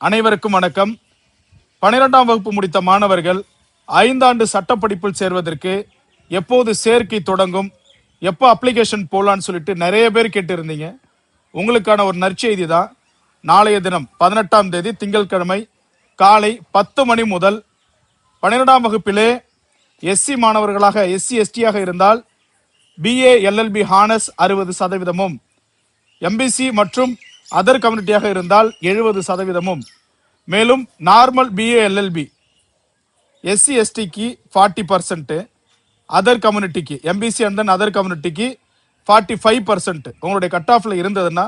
அனைவருக்கும் வணக்கம். 12ஆம் வகுப்பு முடித்த மாணவர்கள் 5 ஆண்டு சட்டப்படிப்பில் சேர்வதற்கு எப்போது சேர்க்கை தொடங்கும், எப்போ அப்ளிகேஷன் போலான்னு சொல்லிட்டு நிறைய பேர் கேட்டிருந்தீங்க. உங்களுக்கான ஒரு நற்செய்தி தான். நாளைய தினம் 18ஆம் தேதி திங்கட்கிழமை காலை 10 மணி முதல் 12ஆம் வகுப்பிலே எஸ்சி மாணவர்களாக எஸ்சி எஸ்டியாக இருந்தால் பிஏ எல்எல்பி ஹானர்ஸ் 60%, எம்பிசி மற்றும் அதர் கம்யூனிட்டியாக இருந்தால் 70%, மேலும் நார்மல் பிஏ எல்எல்பி எஸ்சி எஸ்டிக்கு 40%, அதர் கம்யூனிட்டிக்கு எம்பிசி அண்ட் தென் அதர் கம்யூனிட்டிக்கு 45% உங்களுடைய கட் ஆஃப்ல இருந்ததுன்னா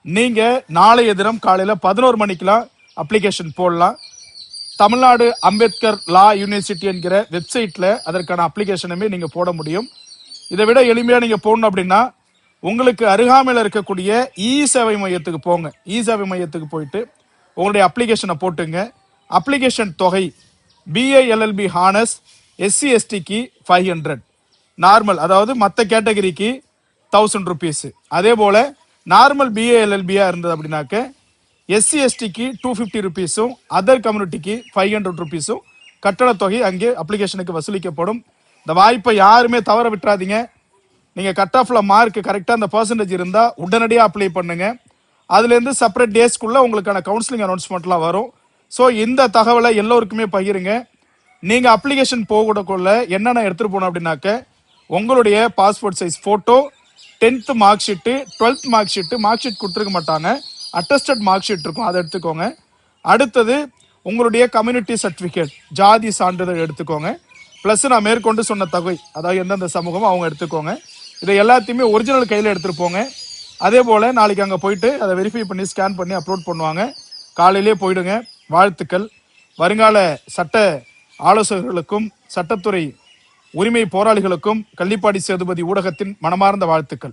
நீங்க நாளைய தினம் காலையில 11 மணிக்கெல்லாம் அப்ளிகேஷன் போடலாம். தமிழ்நாடு அம்பேத்கர் லா யூனிவர்சிட்டி என்கிற வெப்சைட்ல அதற்கான அப்ளிகேஷனுமே நீங்க போட முடியும். இதை விட எளிமையா நீங்க போடணும் அப்படின்னா உங்களுக்கு அருகாமையில் இருக்கக்கூடிய இ சேவை மையத்துக்கு போங்க. இ சேவை மையத்துக்கு போயிட்டு உங்களுடைய அப்ளிகேஷனை போட்டுங்க. அப்ளிகேஷன் தொகை பிஏ எல்எல்பி ஹானர்ஸ் எஸ்சி எஸ்டிக்கு 500, நார்மல் அதாவது மற்ற கேட்டகரிக்கு 1000 rupees. அதே போல நார்மல் பிஏ எல்எல்பியா இருந்தது அப்படின்னாக்க எஸ்சி எஸ்டிக்கு 250 rupees, அதர் கம்யூனிட்டிக்கு 500 rupees கட்டண தொகை அங்கே அப்ளிகேஷனுக்கு வசூலிக்கப்படும். இந்த வாய்ப்பை யாருமே தவற விட்டுறாதீங்க. நீங்க கட் ஆஃப்ல மார்க் கரெக்டா அந்த பர்சன்டேஜ் இருந்தா உடனடியாக அப்ளை பண்ணுங்க. அதுலேருந்து செப்பரேட் டேஸ்க்குள்ள உங்களுக்கான கவுன்சிலிங் அனௌன்ஸ்மெண்ட்லாம் வரும். ஸோ இந்த தகவலை எல்லோருக்குமே பகிருங்க. நீங்க அப்ளிகேஷன் போகக்கூட என்னென்ன எடுத்துட்டு போகணும் அப்படின்னாக்க உங்களுடைய passport size photo, 10th mark sheet, 12th mark sheet கொடுத்துருக்க மாட்டாங்க, அட்டஸ்டட் மார்க் ஷீட் இருக்கும், அதை எடுத்துக்கோங்க. அடுத்தது உங்களுடைய கம்யூனிட்டி சர்டிஃபிகேட், ஜாதி சான்றிதழ் எடுத்துக்கோங்க. ப்ளஸ் நான் மேற்கொண்டு சொன்ன தொகை, அதாவது எந்தெந்த சமூகமோ அவங்க எடுத்துக்கோங்க. இதை எல்லாத்தையுமே ஒரிஜினல் கையில் எடுத்துகிட்டு போங்க. அதே போல் நாளைக்கு அங்கே போயிட்டு அதை வெரிஃபை பண்ணி ஸ்கேன் பண்ணி அப்லோட் பண்ணுவாங்க. காலையிலே போயிடுங்க. வாழ்த்துக்கள். வருங்கால சட்ட ஆலோசகர்களுக்கும் சட்டத்துறை உரிமை போராளிகளுக்கும் கள்ளிப்பாடி சேதுபதி ஊடகத்தின் மனமார்ந்த வாழ்த்துக்கள்.